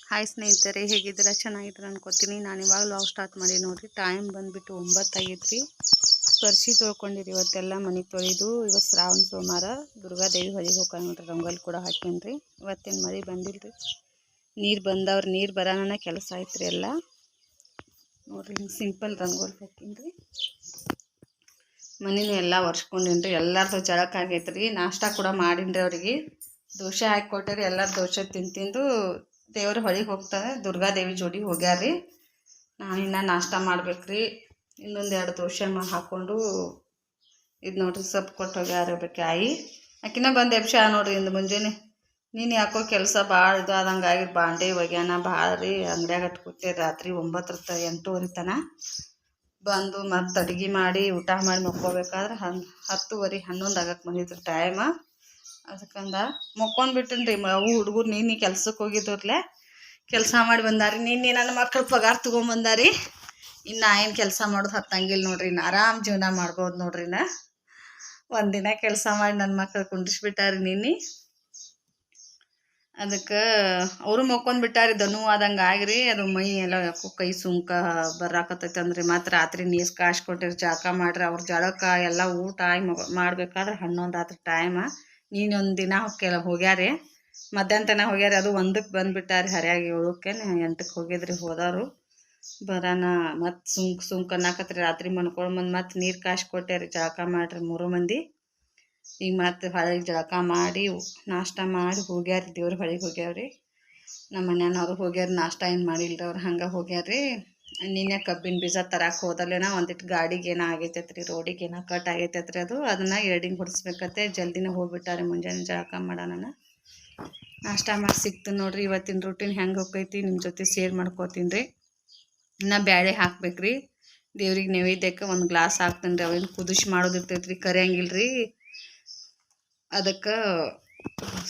Hi ಸ್ನೇಹಿತರೆ, ಹೇಗಿದ್ದೀರಾ? ಚೆನ್ನಾಗಿದ್ದೀರಾ ಅನ್ಕೋತೀನಿ. ನಾನು ಇವಾಗ ಲಾಗ್ ಸ್ಟಾರ್ಟ್ ಮಾಡಿ ನೋಡಿರಿ. ಟೈಮ್ ಬಂದುಬಿಟ್ಟು 9 ಆಗೈತ್ರಿ. ಪರ್ಸಿ ತೊಳ್ಕೊಂಡಿರಿ. ಇವತ್ತೆಲ್ಲ ಮನೆ ತೊಳೆದು ಇವತ್ತು ಶ್ರಾವಣ ಸೋಮವಾರ ದುರ್ಗಾದೇವಿ ಹೊಳಿಗೆ ಹೋಗ್ಕೊಂಡು ನೋಡ್ರಿ. ರಂಗೋಲಿ ಕೂಡ ಹಾಕೀನಿ. ಇವತ್ತೇನು ಮಳೆ ಬಂದಿಲ್ಲ ರೀ. ನೀರು ಬಂದವ್ರು, ನೀರು ಬರೋಣ ಕೆಲಸ ಆಯ್ತು ರೀ ಎಲ್ಲ. ನೋಡಿರಿ, ಹಿಂಗೆ ಸಿಂಪಲ್ ರಂಗೋಲಿ ಹಾಕೀನಿ. ಮನೇನು ಎಲ್ಲ ಒರೆಸ್ಕೊಂಡೀನಿ ರೀ. ಎಲ್ಲರದು ಜಳಕ ಆಗೈತೆ ರೀ. ನಾಷ್ಟ ಕೂಡ ಮಾಡೀನಿ ರೀ. ಅವ್ರಿಗೆ ದೋಸೆ ಹಾಕಿ ಕೊಟ್ಟರಿ. ಎಲ್ಲರೂ ದೋಸೆ ತಿಂದು ದೇವ್ರ ಹೊಳಿಗೆ ಹೋಗ್ತಾರೆ. ದುರ್ಗಾದೇವಿ ಜೋಡಿ ಹೋಗ್ಯಾರ್ರಿ. ನಾನು ಇನ್ನು ನಾಷ್ಟ ಮಾಡ್ಬೇಕ್ರಿ. ಇನ್ನೊಂದು 2 ದೋಸೆ ಹಾಕ್ಕೊಂಡು ಇದು ನೋಡ್ರಿ ಸೊಪ್ಪು ಕೊಟ್ಟು ಹೋಗ್ಯಾರ ಆಯಿ. ಆಕಿನ ಬಂದು ಎಬ್ಸ ನೋಡ್ರಿ ಇಂದು ಮುಂಜಾನೆ. ನೀನು ಯಾಕೋ ಕೆಲಸ ಭಾಳ ಇದು ಆದಂಗೆ ಆಗಿರಿ. ಬಾಂಡೆ ಒಗ್ಯಾನ ಭಾಳ ರೀ. ಅಂಗಡಿಯಾಗ ಕೂತೆ ರಾತ್ರಿ 9 8:30 ತನ ಬಂದು ಮತ್ತು ಅಡುಗೆ ಮಾಡಿ ಊಟ ಮಾಡಿ ಮಕ್ಕೋಬೇಕಾದ್ರೆ 10:30 11 ಆಗಕ್ಕೆ ಬಂದಿದ್ರು ಟೈಮ. ಅದಕ್ಕಂದ ಮಕ್ಕೊಂಡ್ಬಿಟ್ಟಿನಿ ರೀ. ಅವು ಹುಡುಗರು ನೀನು ಕೆಲ್ಸಕ್ಕೆ ಹೋಗಿದ್ರಲ್ಲೇ ಕೆಲಸ ಮಾಡಿ ಬಂದಾರಿ. ನಿನ್ನೆ ನನ್ನ ಮಕ್ಕಳು ಪಗಾರ ತೊಗೊಂಬಂದಾರಿ. ಇನ್ನು ಏನು ಕೆಲಸ ಮಾಡೋದು ಹತ್ತಂಗಿಲ್ಲ ನೋಡ್ರಿ. ಇನ್ನು ಆರಾಮ್ ಜೀವನ ಮಾಡ್ಬೋದು ನೋಡ್ರಿ. ಒಂದಿನ ಕೆಲಸ ಮಾಡಿ ನನ್ನ ಮಕ್ಕಳು ಕುಂಡಿಸ್ಬಿಟ್ಟಾರಿ ನಿನ್ನೆ. ಅದಕ್ಕೆ ಅವರು ಮಕ್ಕೊಂಡ್ಬಿಟ್ಟಾರಿ. ದನು ಆದಂಗೆ ಆಗಿರಿ. ಅದು ಮೈ ಎಲ್ಲ ಯಾಕೋ ಕೈ ಸುಂಕ ಬರಾಕತ್ತೈತೆ ಅಂದ್ರೆ ಮತ್ತು ರಾತ್ರಿ ನೀರು ಕಾಯಿಸ್ಕೊಟ್ಟಿರಿ. ಜಳಕ ಮಾಡ್ರಿ. ಅವ್ರ ಜಳಕ ಎಲ್ಲ ಊಟ ಮಾಡ್ಬೇಕಾದ್ರೆ 11 ಆತ್ರಿ ಟೈಮ. ನೀನೊಂದು ದಿನ ಹೋಗ್ಯಾರಿ. ಮಧ್ಯಾಹ್ನ ತನಕ ಹೋಗ್ಯಾರಿ. ಅದು 1ಕ್ಕೆ ಬಂದುಬಿಟ್ಟಾರಿ. ಹರಿಯಾಗಿ 7ಕ್ಕೆ 8ಕ್ಕೆ ಹೋಗಿದ್ರಿ. ಹೋದವರು ಬರೋಣ ಮತ್ತು ಸುಂಕ್ ಅನ್ನಕತ್ರಿ. ರಾತ್ರಿ ಮನ್ಕೊಳ್ಬಂದು ಮತ್ತು ನೀರು ಕಾಯಿಸ್ಕೊಟ್ಟೇರಿ. ಜಳಕ ಮಾಡ್ರಿ 3 ಮಂದಿ. ಈಗ ಮತ್ತು ಹೊಳಿಗೆ ಜಳಕ ಮಾಡಿ ನಾಷ್ಟ ಮಾಡಿ ಹೋಗ್ಯಾರಿ. ದೇವ್ರ ಹೊಳಿಗೆ ಹೋಗ್ಯಾವ್ರಿ. ನಮ್ಮ ಮನೆಯವ್ರು ಹೋಗ್ಯಾರ. ನಾಷ್ಟ ಏನು ಮಾಡಿಲ್ರಿ. ಅವ್ರು ಹಂಗೆ ಹೋಗ್ಯಾರ್ರಿ. ನಿನ್ನೆ ಕಬ್ಬಿನ ಬೀಜ ತರಕ್ಕೆ ಹೋದಲ್ಲೇನ ಒಂದಿಟ್ಟು ಗಾಡಿಗೆ ಏನೋ ಆಗೈತೈತ್ರಿ. ರೋಡಿಗೆ ಏನೋ ಕಟ್ ಆಗೈತೈತ್ರಿ. ಅದನ್ನು ಎರ್ಡಿಂಗ್ ಹೊಡಿಸ್ಬೇಕತ್ತೆ. ಜಲ್ದಿನೇ ಹೋಗ್ಬಿಟ್ಟಾರೆ. ಮುಂಜಾನೆ ಜಳಕ ಮಾಡೋಣ ನಾಷ್ಟ ಮಾಡಿ ಸಿಗ್ತೀನಿ ನೋಡ್ರಿ. ಇವತ್ತಿನ ರೂಟೀನ್ ಹೆಂಗೆ ಹೋಗ್ತೈತಿ ನಿಮ್ಮ ಜೊತೆ ಶೇರ್ ಮಾಡ್ಕೋತೀನಿ ರೀ. ಇನ್ನು ಬ್ಯಾಳೆ ಹಾಕ್ಬೇಕ್ರಿ. ದೇವ್ರಿಗೆ ನೈವೇದ್ಯಕ್ಕೆ 1 ಗ್ಲಾಸ್ ಹಾಕ್ತೀನಿ ರೀ. ಅವೇನು ಕುದಿಸಿ ಮಾಡೋದಿರ್ತೈತೆ ರೀ, ಕರಿಯಂಗಿಲ್ಲ ರೀ. ಅದಕ್ಕೆ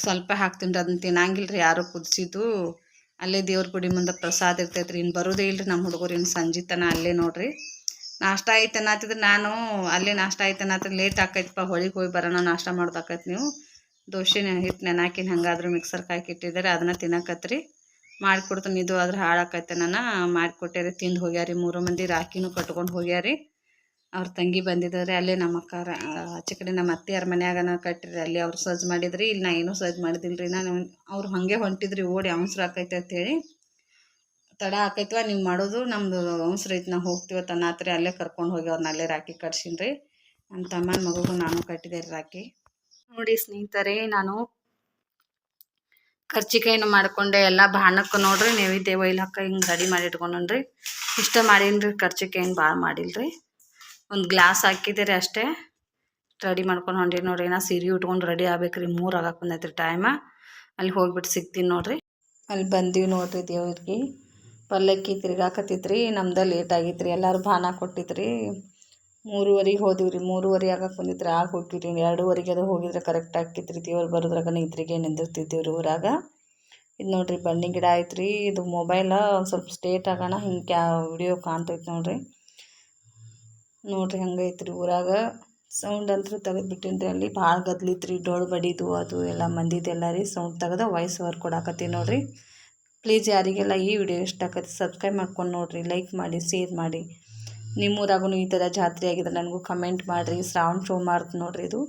ಸ್ವಲ್ಪ ಹಾಕ್ತೀನಿ ರೀ. ಅದನ್ನ ತಿನ್ನಂಗಿಲ್ಲ ರೀ ಯಾರು ಕುದಿಸಿದ್ದು. ಅಲ್ಲೇ ದೇವ್ರ ಗುಡಿ ಮುಂದೆ ಪ್ರಸಾದ ಇರ್ತೈತೆ ರೀ. ಇನ್ನು ಬರೋದೇ ಇಲ್ಲ ರೀ ನಮ್ಮ ಹುಡುಗರು. ಇನ್ನು ಸಂಜೆ ತನ ಅಲ್ಲೇ ನೋಡ್ರಿ. ನಾಷ್ಟ ಆಯ್ತು ಅನ್ನತ್ತಿದ್ರೆ ನಾನು ಅಲ್ಲೇ ನಾಷ್ಟ ಆಯ್ತು ಅನ್ನತ್ತಿದ್ರೆ ಲೇಟ್ ಆಕೈತಪ್ಪ. ಹೊಳಿಗೆ ಹೋಗಿ ಬರೋಣ ನಾಷ್ಟ ಮಾಡೋದಾಕೈತೆ. ನೀವು ದೋಸೆ ಹಿಟ್ಟು ನೆನಾಕಿನ ಹಂಗಾದ್ರೂ ಮಿಕ್ಸರ್ಗೆ ಹಾಕಿಟ್ಟಿದ್ದಾರೆ. ಅದನ್ನು ತಿನ್ನಕತ್ರಿ. ಮಾಡಿಕೊಡ್ತೀನಿ. ಇದು ಆದ್ರೆ ಹಾಳಾಕೈತೆ. ನಾನು ಮಾಡಿಕೊಟ್ಟೇರಿ. ತಿಂದು ಹೋಗ್ಯಾರಿ 3 ಮಂದಿ. ರಾಖಿನೂ ಕಟ್ಕೊಂಡು ಹೋಗ್ಯಾರಿ. ಅವ್ರ ತಂಗಿ ಬಂದಿದ್ದಾರೆ. ಅಲ್ಲೇ ನಮ್ಮ ಅಕ್ಕ ಆಚೆ ಕಡೆ ನಮ್ಮ ಅತ್ತೆಯರ ಮನ್ಯಾಗನ ಕಟ್ಟಿರಿ. ಅಲ್ಲಿ ಅವ್ರು ಸಜ್ಜು ಮಾಡಿದ್ರಿ. ಇಲ್ಲಿ ನಾ ಏನೂ ಸಜ್ಜು ಮಾಡಿದಿಲ್ಲ ರೀ. ನಾನು ಅವ್ರು ಹಾಗೆ ಹೊಂಟಿದ್ರಿ. ಓಡಿ ಅವಸರ ಆಕೈತೆ ಅಂತೇಳಿ. ತಡ ಆಕೈತವ ನೀವು ಮಾಡೋದು, ನಮ್ಮದು ಅವಸರ ಐತೆ, ನಾವು ಹೋಗ್ತೀವ ತನ್ನಾತ್ರಿ. ಅಲ್ಲೇ ಕರ್ಕೊಂಡು ಹೋಗಿ ಅವ್ರನ್ನ ಅಲ್ಲೇ ರಾಖಿ ಕಟ್ಸೀನಿ ರೀ. ನನ್ನ ತಮ್ಮನ ಮಗುಗೂ ನಾನು ಕಟ್ಟಿದೆ ರೀ ರಾಖಿ. ನೋಡಿ ಸ್ನೇಹಿತರೆ, ನಾನು ಕರ್ಚಿಕಾಯಿನ ಮಾಡ್ಕೊಂಡೆ. ಎಲ್ಲ ಬಾಣಕ್ಕೆ ನೋಡ್ರಿ ನೈವೇದ್ಯ ಒಯ್ಲಕ್ಕ ಹಿಂಗೆ ರೆಡಿ ಮಾಡಿ ಇಟ್ಕೊಂಡ್ರಿ. ಇಷ್ಟ ಮಾಡೀನಿ ರೀ. ಕರ್ಚಿಕಾಯಿನ ಭಾಳ ಮಾಡಿಲ್ರಿ. 1 ಗ್ಲಾಸ್ ಹಾಕಿದ್ದೀರಿ ಅಷ್ಟೇ. ರೆಡಿ ಮಾಡ್ಕೊಂಡು ಹೊಂಟೀನಿ ನೋಡ್ರಿ. ನಾ ಸೀರೆ ಉಟ್ಕೊಂಡು ರೆಡಿ ಆಗ್ಬೇಕ್ರಿ. 3 ಆಗಕ್ಕೆ ಬಂದೈತ್ರಿ ಟೈಮ. ಅಲ್ಲಿ ಹೋಗ್ಬಿಟ್ಟು ಸಿಗ್ತೀನಿ ನೋಡ್ರಿ. ಅಲ್ಲಿ ಬಂದೀವಿ ನೋಡ್ರಿ. ದೇವ್ರಿಗೆ ಪಲ್ಲಕ್ಕಿ ತಿರ್ಗಾಕತ್ತಿದ್ರಿ. ನಮ್ದು ಲೇಟ್ ಆಗಿತ್ತು. ಎಲ್ಲರೂ ಬಾಣ ಕೊಟ್ಟಿದ್ರಿ. 3:30 ಹೋದಿವ್ರಿ. 3:30 ಆಗಕ್ಕೆ ಬಂದಿದ್ರಿ. ಆಗ ಹೋಗಿರಿ. 2:30 ಅದು ಹೋಗಿದ್ರೆ ಕರೆಕ್ಟ್ ಆಕಿತ್ರಿ. ದೇವ್ರು ಬರೋದ್ರಾಗ ಇದ್ರಿಗೆ ನಿಂದಿರ್ತಿದ್ದೀವ್ರಿ ಊರಾಗ. ಇದು ನೋಡ್ರಿ ಬನ್ನಿ ಗಿಡ ಐತ್ರಿ. ಇದು ಮೊಬೈಲ ಒಂದು ಸ್ವಲ್ಪ ಸ್ಟೇಟ್ ಆಗೋಣ ಹಿಂಗೆ ವಿಡಿಯೋ ಕಾಣ್ತೈತೆ ನೋಡ್ರಿ. ನೋಡ್ರಿ ಹಂಗೈತ್ರಿ ಊರಾಗ. ಸೌಂಡ್ ಅಂತೂ ತೆಗೆದ್ಬಿಟ್ಟಿನಿ ರೀ. ಅಲ್ಲಿ ಭಾಳ ಗದ್ಲಿತ್ರಿ. ಡೊಳ್ಳು ಬಡಿದು ಅದು ಎಲ್ಲ ಮಂದಿದೆಲ್ಲ ರೀ. ಸೌಂಡ್ ತೆಗೆದು ವಾಯ್ಸ್ ಓವರ್ ಕೊಡಾಕತ್ತೀನಿ ನೋಡ್ರಿ. ಪ್ಲೀಸ್ ಯಾರಿಗೆಲ್ಲ ಈ ವಿಡಿಯೋ ಇಷ್ಟ ಆಕೈತಿ ಸಬ್ಸ್ಕ್ರೈಬ್ ಮಾಡ್ಕೊಂಡು ನೋಡ್ರಿ. ಲೈಕ್ ಮಾಡಿ, ಶೇರ್ ಮಾಡಿ. ನಿಮ್ಮೂರಾಗೂ ಈ ಥರ ಜಾತ್ರೆ ಆಗಿದ್ರೆ ನನಗೂ ಕಮೆಂಟ್ ಮಾಡಿರಿ. ಶ್ರಾವಣ ಸೋಮವಾರ ನೋಡ್ರಿ. ಇದು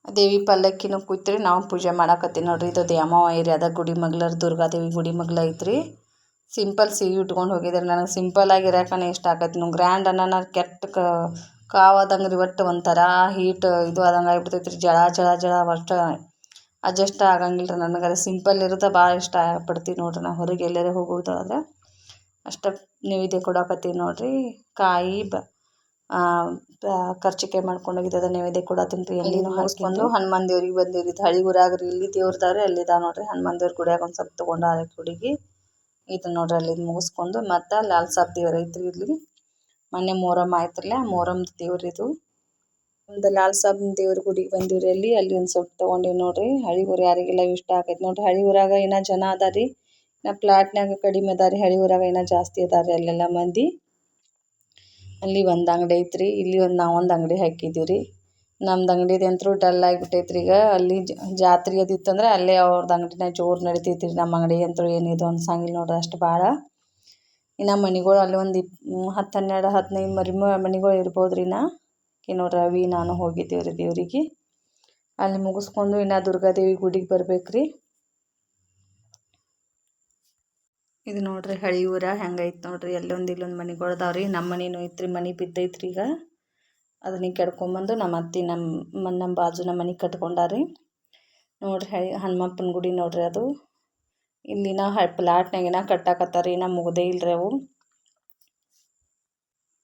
ದೇವಿ ಪಲ್ಲಕ್ಕಿನೂ ಕೂತ್ರಿ. ನಾವು ಪೂಜೆ ಮಾಡಾಕತ್ತೀವಿ ನೋಡ್ರಿ. ಇದು ದ್ಯಾಮವ್ವ ಐರಿ. ಅದ ಗುಡಿ ಮಗ್ಲರ್ ದುರ್ಗಾದೇವಿ ಗುಡಿ ಮಗ್ಲ ಐತ್ರಿ. ಸಿಂಪಲ್ ಸೀರೆ ಉಟ್ಕೊಂಡು ಹೋಗಿದ್ದಾರೆ. ನನಗೆ ಸಿಂಪಲ್ ಆಗಿರೋಕನೇ ಇಷ್ಟ ಆಕೈತಿ. ನೀವು ಗ್ರ್ಯಾಂಡ್ ಅನ್ನೋಣ ಕೆಟ್ಟ ಕಾವಾದಂಗೆ ರೀ. ಒಟ್ಟು ಒಂಥರ ಹೀಟ್ ಇದು ಆದಂಗೆ ಆಗಿಬಿಡ್ತೈತೆ ರೀ. ಜಳ ಜಳ ಜಳ ಒಟ್ಟು ಅಡ್ಜಸ್ಟ್ ಆಗಂಗಿಲ್ಲ ರೀ. ನನಗೆ ಅದು ಸಿಂಪಲ್ ಇರುತ್ತೆ ಭಾಳ ಇಷ್ಟ ಪಡ್ತೀವಿ ನೋಡ್ರಿ. ನಾವು ಹೊರಗೆ ಎಲ್ಲರೂ ಹೋಗೋದಾದ್ರೆ ಅಷ್ಟು ನೈವೇದ್ಯ ಕೊಡಾಕತ್ತೀವಿ ನೋಡ್ರಿ. ಕಾಯಿ ಕರ್ಚಿಕಾಯಿ ಮಾಡ್ಕೊಂಡು ಹೋಗಿದ್ದ ನೈವೇದ್ಯ ಕೊಡತ್ತೀನಿ ರೀ. ಎಲ್ಲಿನೂ ಹಾಸ್ಕೊಂಡು ಹನುಮಾನ್ ದೇವ್ರಿಗೆ ಬಂದೀವಿ ರೀ. ಹಳಿ ಊರಾಗ್ರಿ. ಇಲ್ಲಿ ದೇವ್ರದಾರೆ ಅಲ್ಲಿದ ನೋಡ್ರಿ. ಹನುಮಾನ್ ದೇವ್ರ ಗುಡಿಯಾಗ ಒಂದು ಸ್ವಲ್ಪ ತೊಗೊಂಡು ಅದಕ್ಕೆ ಹುಡುಗಿ ಇದು ನೋಡ್ರಿ. ಅಲ್ಲಿ ಮುಗಿಸ್ಕೊಂಡು ಮತ್ತು ಲಾಲ್ ಸಾಬ್ ದೇವ್ರು ಐತ್ರಿ. ಇಲ್ಲಿ ಮೊನ್ನೆ ಮೊಹರಮ್ ಆಯ್ತ್ರಲ್ಲ, ಮೊಹರಮ್ದು ದೇವ್ರು ಇದು. ಒಂದು ಲಾಲ್ ಸಾಬ್ ದೇವ್ರ ಗುಡಿಗೆ ಬಂದೀವ್ರಿ. ಅಲ್ಲಿ ಒಂದು ಸ್ವಲ್ಪ ತೊಗೊಂಡೀವಿ ನೋಡ್ರಿ. ಹಳಿ ಊರು ಯಾರಿಗೆಲ್ಲ ಇಷ್ಟ ಆಕೈತೆ ನೋಡ್ರಿ. ಹಳಿ ಊರಾಗ ಇನ್ನೂ ಜನ ಅದಾರಿ. ನಾ ಪ್ಲಾಟ್ನಾಗ ಕಡಿಮೆ ಅದಾರಿ. ಹಳಿ ಊರಾಗ ಇನ್ನೂ ಜಾಸ್ತಿ ಅದಾರಿ ಅಲ್ಲೆಲ್ಲ ಮಂದಿ. ಅಲ್ಲಿ ಒಂದು ಅಂಗಡಿ ಐತ್ರಿ. ಇಲ್ಲಿ ನಾವು ಒಂದು ಅಂಗಡಿ ಹಾಕಿದ್ದೀವಿ ರೀ. ನಮ್ದು ಅಂಗಡಿದು ಅಂತೂ ಡಲ್ ಆಗಿಬಿಟ್ಟೈತ್ರಿ ಈಗ. ಅಲ್ಲಿ ಜಾತ್ರೆ ಅದಿತ್ತಂದ್ರೆ ಅಲ್ಲೇ ಅವ್ರದ್ದು ಅಂಗಡಿನ ಜೋರು ನಡಿತೈತಿ ರೀ. ನಮ್ಮ ಅಂಗಡಿ ಅಂತೂ ಏನಿದು ಅನ್ಸಂಗಿಲ್ಲ ನೋಡ್ರಿ ಅಷ್ಟು ಭಾಳ. ಇನ್ನು ಮನೆಗಳು ಅಲ್ಲಿ ಒಂದು 10 12 15 ಮನೆಗಳು ಇರ್ಬೋದು ರೀ. ನೋಡ್ರಿ ರವಿ ನಾನು ಹೋಗಿದ್ದೇವೆ ರೀ ದೇವ್ರಿಗೆ. ಅಲ್ಲಿ ಮುಗಿಸ್ಕೊಂಡು ಇನ್ನು ದುರ್ಗಾದೇವಿ ಗುಡಿಗೆ ಬರ್ಬೇಕು ರೀ. ಇದು ನೋಡ್ರಿ ಹಳಿ ಊರ ಹೆಂಗೈತೆ ನೋಡ್ರಿ. ಅಲ್ಲೊಂದು ಇಲ್ಲೊಂದು ಮನೆಗಳು ಅದಾವ್ರಿ. ನಮ್ಮ ಮನೇನು ಐತ್ರಿ, ಮನೆ ಬಿದ್ದೈತ್ರಿ ಈಗ. ಅದನ್ನ ಕೆಡ್ಕೊಂಬಂದು ನಮ್ಮ ಅತ್ತಿ ನಮ್ಮ ಬಾಜುನ ಮನೆ ಕಟ್ಕೊಂಡಾರಿ ನೋಡ್ರಿ. ಹನುಮಪ್ಪನ ಗುಡಿ ನೋಡ್ರಿ ಅದು. ಇಲ್ಲಿನ ಪ್ಲಾಟ್ನಾಗಿನ ಕಟ್ಟಾಕತ್ತಾರ ರೀ. ಮುಗ್ದೇ ಇಲ್ರಿ ಅವು.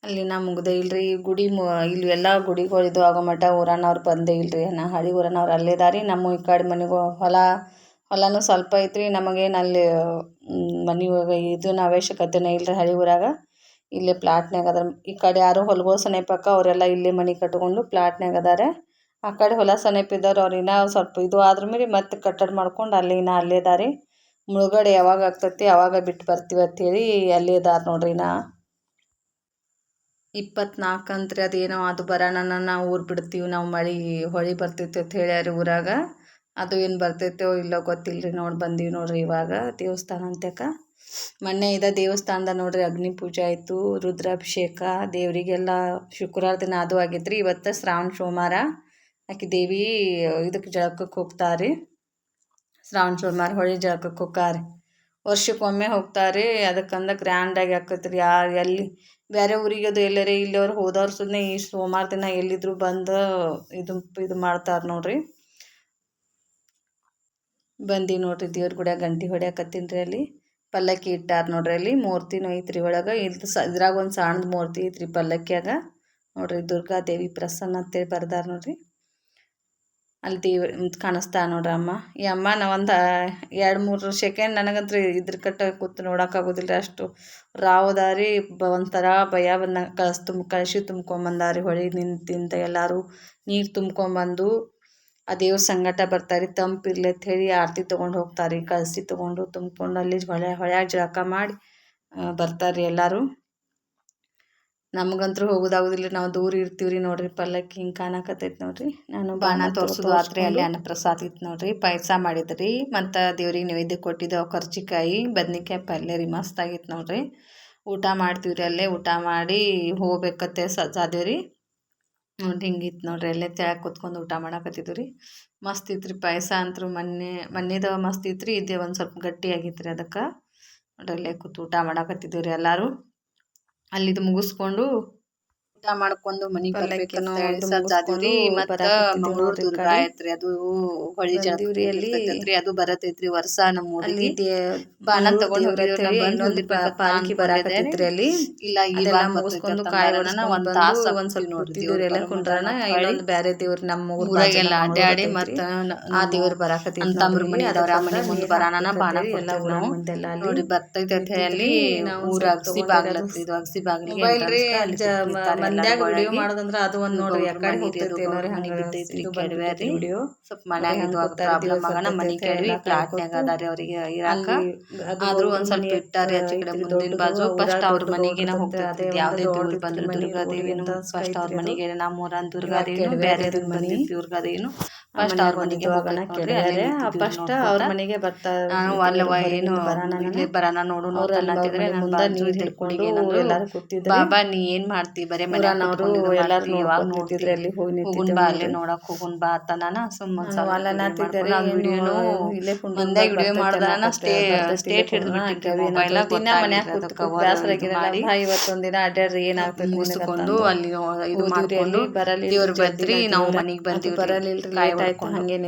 ಅಲ್ಲಿನ ಮುಗ್ದೇ ಇಲ್ರಿ ಗುಡಿ. ಇಲ್ಲಿ ಎಲ್ಲ ಗುಡಿಗಳು ಇದು ಆಗೋ ಮಟ್ಟ ಊರನವ್ರು ಬಂದೇ ಇಲ್ರಿ. ಹಳಿ ಊರನವ್ರು ಅಲ್ಲೇ ಇದಾರಿ. ನಮ್ಮ ಈ ಕಡೆ ಮನೆಗೂ ಹೊಲನೂ ಸ್ವಲ್ಪ ಐತ್ರಿ. ನಮಗೇನು ಅಲ್ಲಿ ಮನೆ ಇದನ್ನ ಅವಶ್ಯಕತೆನೇ ಇಲ್ರಿ ಹಳಿ ಊರಾಗ. ಇಲ್ಲೇ ಪ್ಲಾಟ್ನಾಗ ಅದಾರ. ಈ ಕಡೆ ಯಾರು ಹೊಲಗಳು ಸನೇಪಕ್ಕ ಅವರೆಲ್ಲ ಇಲ್ಲೇ ಮನೆ ಕಟ್ಕೊಂಡು ಪ್ಲಾಟ್ನಾಗ ಅದಾರೆ. ಆ ಕಡೆ ಹೊಲ ಸನೇಪ ಇದ್ದವ್ರು ಅವ್ರು ಇನ್ನೂ ಸ್ವಲ್ಪ ಇದು ಆದ್ರ ಮೇಲೆ ಮತ್ತೆ ಕಟ್ಟಡ ಮಾಡ್ಕೊಂಡು ಅಲ್ಲೇ ಇದಾರೆ. ಮುಳುಗಡೆ ಯಾವಾಗ ಆಗ್ತೈತಿ ಅವಾಗ ಬಿಟ್ಟು ಬರ್ತೀವಿ ಅಂಥೇಳಿ ಅಲ್ಲೇ ಇದಾರೆ ನೋಡ್ರಿ. 24 ಅಂತ್ರಿ ಅದೇನೋ ಅದು ಬರೋಣ ಊರು ಬಿಡ್ತೀವಿ ನಾವು, ಮಳೆ ಹೊಳಿ ಬರ್ತೈತೆ ಅಂತ ಹೇಳ್ಯಾರಿ ಊರಾಗ. ಅದು ಏನು ಬರ್ತೈತೋ ಇಲ್ಲೋ ಗೊತ್ತಿಲ್ಲರಿ. ಬಂದೀವಿ ನೋಡ್ರಿ ಇವಾಗ ದೇವಸ್ಥಾನ ಅಂತ್ಯಕ್ಕೆ. ಮೊನ್ನೆ ದೇವಸ್ಥಾನದ ನೋಡ್ರಿ ಅಗ್ನಿ ಪೂಜೆ ಆಯಿತು, ರುದ್ರಾಭಿಷೇಕ ದೇವರಿಗೆಲ್ಲ. ಶುಕ್ರವಾರ ದಿನ ಅದು ಆಗೈತ್ರಿ. ಇವತ್ತು ಶ್ರಾವಣ ಸೋಮವಾರ ಆಕೆ ದೇವಿ ಇದಕ್ಕೆ ಜಳಕಕ್ಕೆ ಹೋಗ್ತಾರೆ. ಶ್ರಾವಣ ಸೋಮವಾರ ಹೊಳಿ ಜಳಕಕ್ಕೆ ಹೋಗ್ತಾರೆ. ವರ್ಷಕ್ಕೊಮ್ಮೆ ಹೋಗ್ತಾರೆ. ಅದಕ್ಕಂದ ಗ್ರ್ಯಾಂಡಾಗಿ ಆಕೈತ್ರಿ. ಎಲ್ಲಿ ಬೇರೆ ಊರಿಗೆ ಅದು ಎಲ್ಲರೇ ಇಲ್ಲವ್ರು ಹೋದವ್ರು ಸುಮ್ಮನೆ ಈ ಸೋಮವಾರ ದಿನ ಎಲ್ಲಿದ್ರು ಬಂದು ಇದು ಮಾಡ್ತಾರೆ ನೋಡ್ರಿ. ಬಂದು ನೋಡ್ರಿ ದೇವ್ರ ಗುಡಿಯಾಗ ಗಂಟೆ ಹೊಡ್ಯಾಕತ್ತೀನಿ ರೀ. ಅಲ್ಲಿ ಪಲ್ಲಕ್ಕಿ ಇಟ್ಟಾರ ನೋಡ್ರಿ. ಅಲ್ಲಿ ಮೂರ್ತಿನೂ ಐತ್ರಿ ಒಳಗೆ. ಇದ್ರಾಗ ಒಂದು ಸಣ್ಣದ ಮೂರ್ತಿ ಐತ್ರಿ ಪಲ್ಲಕ್ಕಿಯಾಗ ನೋಡ್ರಿ. ದುರ್ಗಾದೇವಿ ಪ್ರಸನ್ನ ಅಂತೇಳಿ ಬರ್ದಾರ ನೋಡ್ರಿ. ಅಲ್ಲಿ ಕಾಣಿಸ್ತಾ ನೋಡ್ರಿ ಅಮ್ಮ. ಈ ಅಮ್ಮ ಒಂದು 2-3 ಸೆಕೆಂಡ್ ನನಗಂತೂ ಇದ್ರ ಕೂತು ನೋಡೋಕ್ಕಾಗೋದಿಲ್ಲ ರೀ. ಅಷ್ಟು ರಾವುದಾರಿ. ಒಂಥರ ಭಯ ಬಂದ ಕಳಶಿ ತುಂಬ್ಕೊಂಬಂದಾರಿ ಹೊಳಿ ನಿಂತಿಂದ. ಎಲ್ಲರೂ ನೀರು ತುಂಬ್ಕೊಂಬಂದು ಆ ದೇವ್ರ ಸಂಗಟ ಬರ್ತಾರೆ. ತಂಪಿರ್ಲಿ ಅಂತ ಹೇಳಿ ಆರತಿ ತೊಗೊಂಡು ಹೋಗ್ತಾರೆ. ಕಳಸಿ ತೊಗೊಂಡು ತುಂಬ್ಕೊಂಡು ಅಲ್ಲಿ ಹೊಳ್ಯಾಗ ಜಳಕ ಮಾಡಿ ಬರ್ತಾರೆ ಎಲ್ಲರೂ. ನಮಗಂತೂ ಹೋಗೋದಾಗೋದಿಲ್ಲ, ನಾವು ದೂರ ಇರ್ತೀವಿ ರೀ. ನೋಡ್ರಿ ಪಲ್ಲಕ್ಕಿ ಹಿಂಗೆ ಕಾಣಕತ್ತೈತೆ ನೋಡ್ರಿ. ನಾನು ಬಾಣ ತೋರಿಸೋದು ಆತ್ರಿ. ಅಲ್ಲಿ ಅನ್ನಪ್ರಸಾದ ಇತ್ತು ನೋಡ್ರಿ. ಪಾಯಸ ಮಾಡಿದ್ರಿ. ಮತ್ತು ದೇವ್ರಿಗೆ ನೈವೇದ್ಯ ಕೊಟ್ಟಿದ್ದೆವು ಕರ್ಜಿಕಾಯಿ ಬದ್ನಿಕಾಯಿ ಪಲ್ಯ ರೀ. ಮಸ್ತಾಗಿತ್ತು ನೋಡ್ರಿ. ಊಟ ಮಾಡ್ತೀವಿ ರೀ ಅಲ್ಲೇ. ಊಟ ಮಾಡಿ ಹೋಗ್ಬೇಕತ್ತೆ ಸಜ್ಜಾದೇವ್ ರೀ. ನೋಡ್ರಿ ಹಿಂಗಿತ್ತು ನೋಡ್ರಿ. ಅಲ್ಲೇ ತೆಳಗೆ ಕೂತ್ಕೊಂಡು ಊಟ ಮಾಡಕತ್ತಿದ್ವಿ ರೀ. ಮಸ್ತ್ ಇತ್ತು ರೀ ಪಾಯಸ ಅಂತೂ. ಮೊನ್ನೆದ ಮಸ್ತ್ ಇತ್ತು ರೀ. ಇದೇ ಒಂದು ಸ್ವಲ್ಪ ಗಟ್ಟಿಯಾಗಿತ್ತು ರೀ. ಅದಕ್ಕೆ ನೋಡ್ರಿ ಅಲ್ಲೇ ಕೂತು ಊಟ ಮಾಡಕತ್ತಿದ್ವಿ ರೀ ಎಲ್ಲರೂ. ಅಲ್ಲಿದು ಮುಗಿಸ್ಕೊಂಡು ಊಟ ಮಾಡ್ಕೊಂಡು ಮನೆಗೆ ಬರ್ಬೇಕಂತ ಹೇಳಿ ಸಜ್ಜಾದಿವ್ರಿ. ಮತ್ತು ಮಂಗಳೂರು ದುರ್ಗಾ ಐತ್ರಿ. ಅದು ಹೊಳಿ ಜಳಕರಿ ಅದು ಬರತೈತ್ರಿ ವರ್ಷ ನಮ್ಮ ಊರಿಗೆ. ಬಾಣ ತಗೊಂಡು ಪಾಲಕಿ ಬರಾಕತ್ತೈತ್ರಿ ಅಲ್ಲಿ. ಇಲ್ಲ ಇವಾಗ ಮುಗಿಸ್ಕೊಂಡು ಕಾಯೋಣ ಒಂದು ತಾಸು ಒಂದ್ ಸ್ವಲ್ಪ ನೋಡ್ತಿದ್ವಿ ಎಲ್ಲ ಕುಂಡ್ರಾನ. ಇನ್ನೊಂದು ಬೇರೆ ದೇವ್ರು ನಮ್ಮ ಊರಾಗೆಲ್ಲ ಅಡ್ಡಾಡಿ ಮತ್ತು ಆ ದೇವ್ರು ಬರಾಕತ್ತೈತಿ. ಅಂತಂಬ್ರ ಮನೆ ಅದಾವ್ರಿ. ಆ ಮನೆ ಮುಂದೆ ಬರಾನ ಬಾಣ ಎಲ್ಲ ಊರ ಮುಂದೆಲ್ಲ ನೋಡಿ ಬರ್ತೈತೆ ಅಂತ ಹೇಳಿ ಊರ ಅಗಸಿ ಬಾಗ್ಲತ್ರಿ. ಇದು ಅಗಸಿ ಬಾಗಿಲಿಗೆ ಮಂದ್ಯಾಗ ವಿಡಿಯೋ ಮಾಡೋದಂದ್ರ ಅದು ಒಂದು ನೋಡ್ರಿ. ಯಾಕಡೆ ಹೋಗ್ತೈತಿ ಏನೋರಿ ಹಂಗೆ ಇದು ಬಂದ್ರಿ ವಿಡಿಯೋ. ಸ್ವಲ್ಪ ಮನ್ಯಾಗ ಇದು ಪ್ರಾಬ್ಲಮ್ ಆಗನ ಮನೆ ಕೆಡವಿ ಪ್ಲಾಟ್ನ್ಯಾಗ ಅದಾರಿ ಅವ್ರಿಗೆ ಇರಾಕ. ಆದ್ರೂ ಒಂದ್ ಸ್ವಲ್ಪ ಇಟ್ಟಾರಿ ಆಚೆ ಕಡೆ ಮುಂದಿನ ಬಾಜು. ಫಸ್ಟ್ ಅವ್ರ ಮನೆಗೇನ ಹೋಗ್ತೈತಿ. ಯಾವ್ದೇ ದೇವ್ರು ಬಂದ್ರು ದುರ್ಗಾದೇವಿನು ಫಸ್ಟ್ ಅವ್ರ ಮನೆಗೆ. ನಮ್ಮೂರನ್ ದುರ್ಗಾದೇವಿನು ಬೇರೆ ಬಂದಿತ್ತು ದುರ್ಗಾದೇವಿನು ಫಸ್ಟ್ ಅವ್ರ ಮನೆಗೆ ಹೋಗೋಣ ಕೇಳಿದಾರೆ. ಫಸ್ಟ್ ಅವ್ರ ಮನೆಗೆ ಬರ್ತಾರೆ. ನಾನು ಅಲ್ಲವ ಏನು ಬರಾನ ನೋಡು ಅಂತಿದ್ರೆ ನನ್ನ ಬಾಜು ಹಿಡ್ಕೊಂಡು ಎಲ್ಲಾರು ಕೂತಿದ್ರು. ಬಾಬಾ ನೀ ಏನ್ ಮಾಡ್ತಿ ಬರೇ ಮನೆ ಎಲ್ಲಾರು ಯಾವಾಗ ನೋಡ್ತಿದ್ರೆ ಅಲ್ಲಿ ಹೋಗುನ್ ಬಾ ಅಲ್ಲೇ ನೋಡಕ್ ಹೋಗುನ್ ಬಾ ಅಂತ ನಾನು ಸುಮ್ಮನೆ ವಿಡಿಯೋನು ಮುಂದೆ ವಿಡಿಯೋ ಮಾಡ್ದಾನ ಸ್ಟೇಟ್ ಹಿಡಿದು ಬಿಟ್ಟಿದ್ವಿ ಮೊಬೈಲ್. ಇವತ್ತೊಂದ್ ದಿನ ಅಡ್ಡಾಡ್ರಿ ಏನಾಗ್ತದೆ ಮುಗಿಸ್ಕೊಂಡು ಅಲ್ಲಿ ಇದು ಮಾಡ್ಕೊಂಡು ದೇವ್ರ ಬದ್ರಿ ನಾವು ಮನೆಗೆ ಬಂದಿವಿ. ಬರಲಿಲ್ರಿ ಲೇಟ್ ಆಯ್ತು ಹಂಗೇನಿತ್ತು.